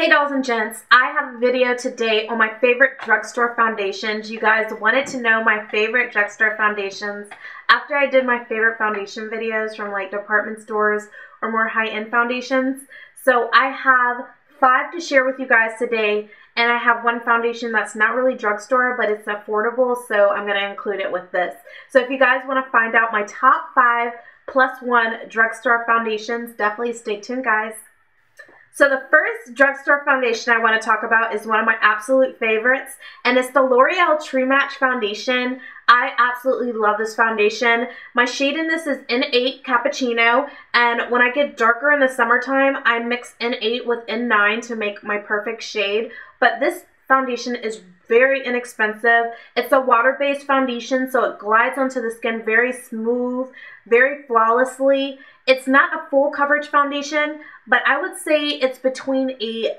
Hey dolls and gents, I have a video today on my favorite drugstore foundations. You guys wanted to know my favorite drugstore foundations after I did my favorite foundation videos from like department stores or more high-end foundations. So I have 5 to share with you guys today, and I have one foundation that's not really drugstore, but it's affordable, so I'm going to include it with this. So if you guys want to find out my top 5 plus 1 drugstore foundations, definitely stay tuned, guys. So the first drugstore foundation I want to talk about is one of my absolute favorites, and it's the L'Oreal True Match Foundation. I absolutely love this foundation. My shade in this is N8 Cappuccino, and when I get darker in the summertime, I mix N8 with N9 to make my perfect shade. But this foundation is very inexpensive. It's a water-based foundation, so it glides onto the skin very smooth, very flawlessly. It's not a full coverage foundation, but I would say it's between a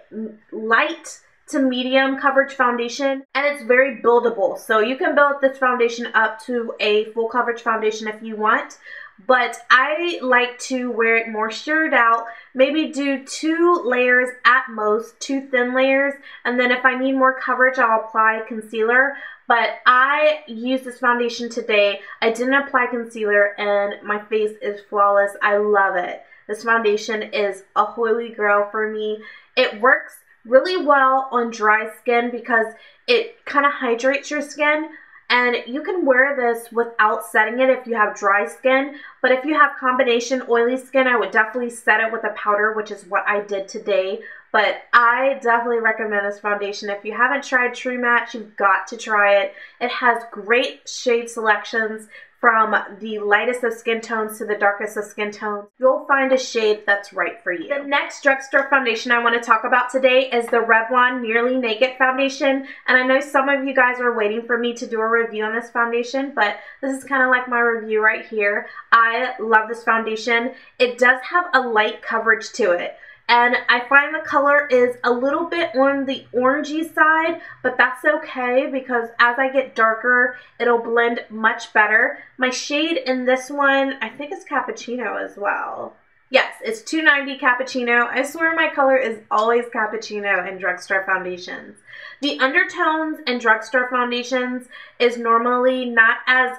light to medium coverage foundation, and it's very buildable. So you can build this foundation up to a full coverage foundation if you want, but I like to wear it more sheared out, maybe do 2 layers at most, 2 thin layers, and then if I need more coverage, I'll apply concealer. But I used this foundation today. I didn't apply concealer, and my face is flawless. I love it. This foundation is a holy grail for me. It works really well on dry skin because it kind of hydrates your skin. And you can wear this without setting it if you have dry skin. But if you have combination oily skin, I would definitely set it with a powder, which is what I did today. But I definitely recommend this foundation. If you haven't tried True Match, you've got to try it. It has great shade selections from the lightest of skin tones to the darkest of skin tones. You'll find a shade that's right for you. The next drugstore foundation I want to talk about today is the Revlon Nearly Naked Foundation. And I know some of you guys are waiting for me to do a review on this foundation, but this is kind of like my review right here. I love this foundation. It does have a light coverage to it. And I find the color is a little bit on the orangey side, but that's okay because as I get darker, it'll blend much better. My shade in this one, I think it's Cappuccino as well. Yes, it's 290 Cappuccino. I swear my color is always Cappuccino in drugstore foundations. The undertones in drugstore foundations is normally not as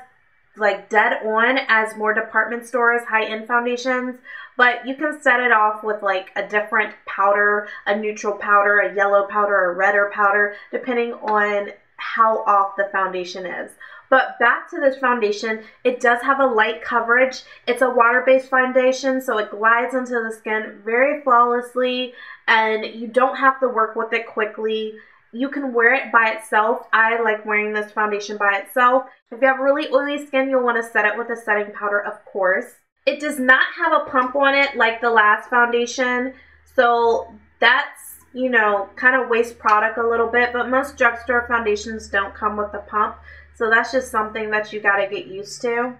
like dead on as more department stores, high-end foundations, but you can set it off with like a different powder, a neutral powder, a yellow powder, a redder powder, depending on how off the foundation is. But back to this foundation, it does have a light coverage. It's a water-based foundation, so it glides into the skin very flawlessly, and you don't have to work with it quickly. You can wear it by itself. I like wearing this foundation by itself. If you have really oily skin, you'll want to set it with a setting powder, of course. It does not have a pump on it like the last foundation, so that's, you know, kind of waste product a little bit, but most drugstore foundations don't come with a pump, so that's just something that you got to get used to.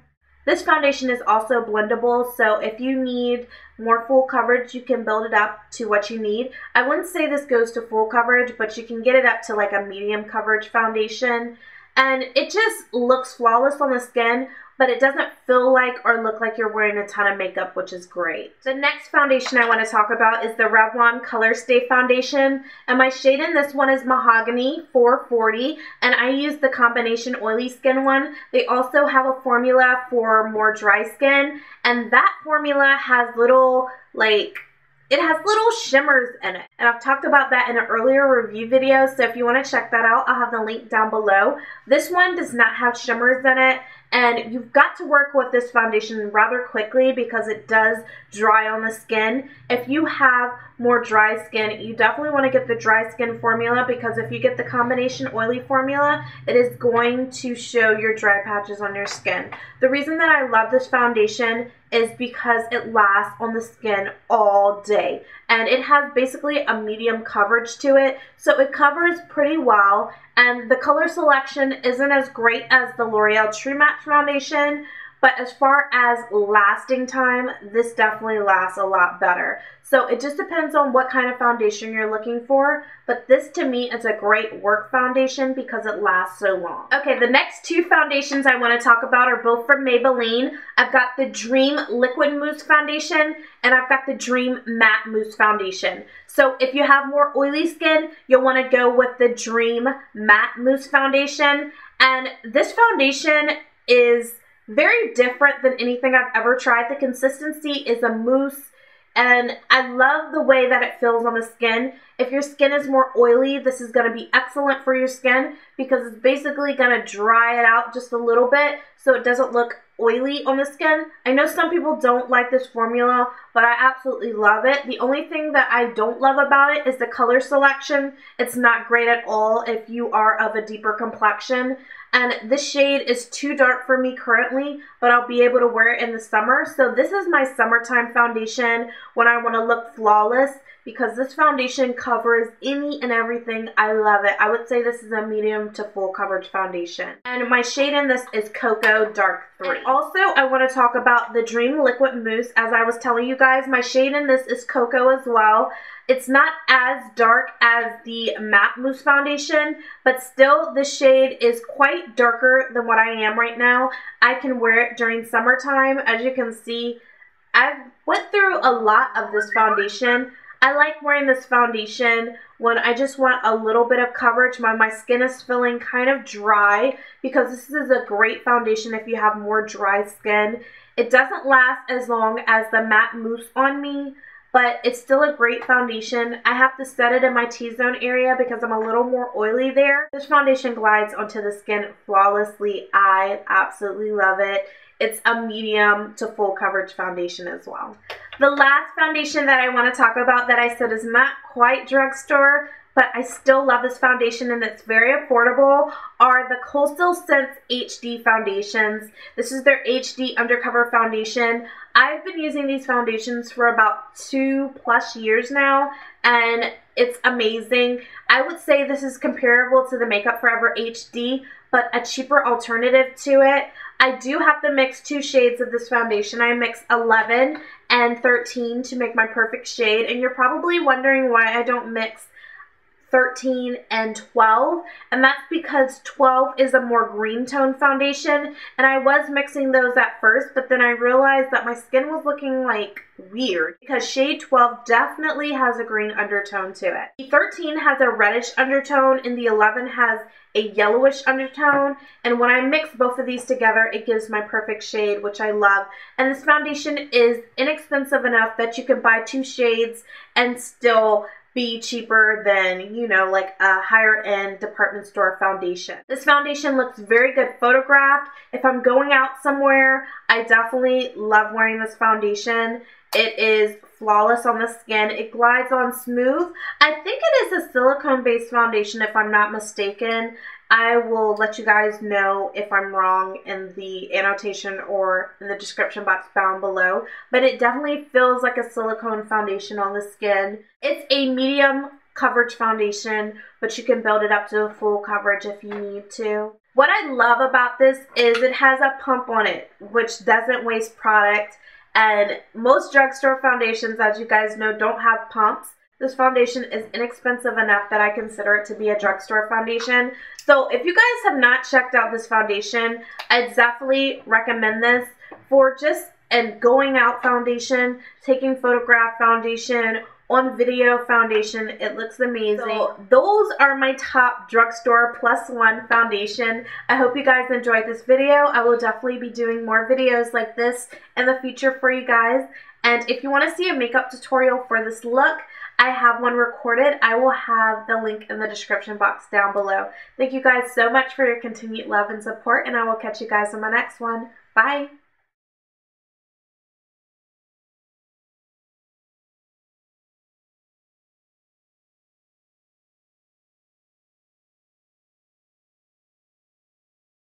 This foundation is also blendable, so if you need more full coverage, you can build it up to what you need. I wouldn't say this goes to full coverage, but you can get it up to like a medium coverage foundation. And it just looks flawless on the skin, but it doesn't feel like or look like you're wearing a ton of makeup, which is great. The next foundation I want to talk about is the Revlon Colorstay Foundation. And my shade in this one is Mahogany 440, and I use the combination oily skin one. They also have a formula for more dry skin, and that formula has little, like, it has little shimmers in it, and I've talked about that in an earlier review video, so if you want to check that out, I'll have the link down below. This one does not have shimmers in it, and you've got to work with this foundation rather quickly because it does dry on the skin. If you have more dry skin, you definitely want to get the dry skin formula, because if you get the combination oily formula, it is going to show your dry patches on your skin. The reason that I love this foundation is because it lasts on the skin all day, and it has basically a medium coverage to it, so it covers pretty well. And the color selection isn't as great as the L'Oreal True Match Foundation, but as far as lasting time, this definitely lasts a lot better. So it just depends on what kind of foundation you're looking for, but this to me is a great work foundation because it lasts so long. Okay, the next two foundations I want to talk about are both from Maybelline. I've got the Dream Liquid Mousse Foundation and I've got the Dream Matte Mousse Foundation. So if you have more oily skin, you'll want to go with the Dream Matte Mousse Foundation. And this foundation is very different than anything I've ever tried. The consistency is a mousse, and I love the way that it feels on the skin. If your skin is more oily, this is going to be excellent for your skin because it's basically going to dry it out just a little bit so it doesn't look oily on the skin. I know some people don't like this formula, but I absolutely love it. The only thing that I don't love about it is the color selection. It's not great at all if you are of a deeper complexion. And this shade is too dark for me currently, but I'll be able to wear it in the summer. So this is my summertime foundation when I want to look flawless, because this foundation covers any and everything. I love it. I would say this is a medium to full coverage foundation. And my shade in this is Cocoa Dark 3. And also, I want to talk about the Dream Liquid Mousse. As I was telling you guys, my shade in this is Cocoa as well. It's not as dark as the Matte Mousse Foundation, but still the shade is quite darker than what I am right now. I can wear it during summertime. As you can see, I've went through a lot of this foundation. I like wearing this foundation when I just want a little bit of coverage. My skin is feeling kind of dry, because this is a great foundation if you have more dry skin. It doesn't last as long as the Matte Mousse on me, but it's still a great foundation. I have to set it in my T-zone area because I'm a little more oily there. This foundation glides onto the skin flawlessly. I absolutely love it. It's a medium to full coverage foundation as well. The last foundation that I want to talk about that I said is not quite drugstore, but I still love this foundation and it's very affordable, are the Coastal Scents HD foundations. This is their HD Undercover Foundation. I've been using these foundations for about 2+ years now, and it's amazing. I would say this is comparable to the Makeup Forever HD, but a cheaper alternative to it. I do have to mix 2 shades of this foundation. I mix 11 and 13 to make my perfect shade, and you're probably wondering why I don't mix 13 and 12, and that's because 12 is a more green tone foundation, and I was mixing those at first, but then I realized that my skin was looking like weird because shade 12 definitely has a green undertone to it. The 13 has a reddish undertone and the 11 has a yellowish undertone, and when I mix both of these together, it gives my perfect shade, which I love. And this foundation is inexpensive enough that you can buy 2 shades and still be cheaper than, you know, like a higher end department store foundation. This foundation looks very good photographed. If I'm going out somewhere, I definitely love wearing this foundation. It is flawless on the skin. It glides on smooth. I think it is a silicone based foundation if I'm not mistaken. I will let you guys know if I'm wrong in the annotation or in the description box down below. But it definitely feels like a silicone foundation on the skin. It's a medium coverage foundation, but you can build it up to full coverage if you need to. What I love about this is it has a pump on it, which doesn't waste product. And most drugstore foundations, as you guys know, don't have pumps. This foundation is inexpensive enough that I consider it to be a drugstore foundation. So if you guys have not checked out this foundation, I definitely recommend this for just a going out foundation, taking photograph foundation, on video foundation. It looks amazing. So those are my top drugstore +1 foundation. I hope you guys enjoyed this video. I will definitely be doing more videos like this in the future for you guys. And if you want to see a makeup tutorial for this look, I have one recorded. I will have the link in the description box down below. Thank you guys so much for your continued love and support, and I will catch you guys in my next one. Bye!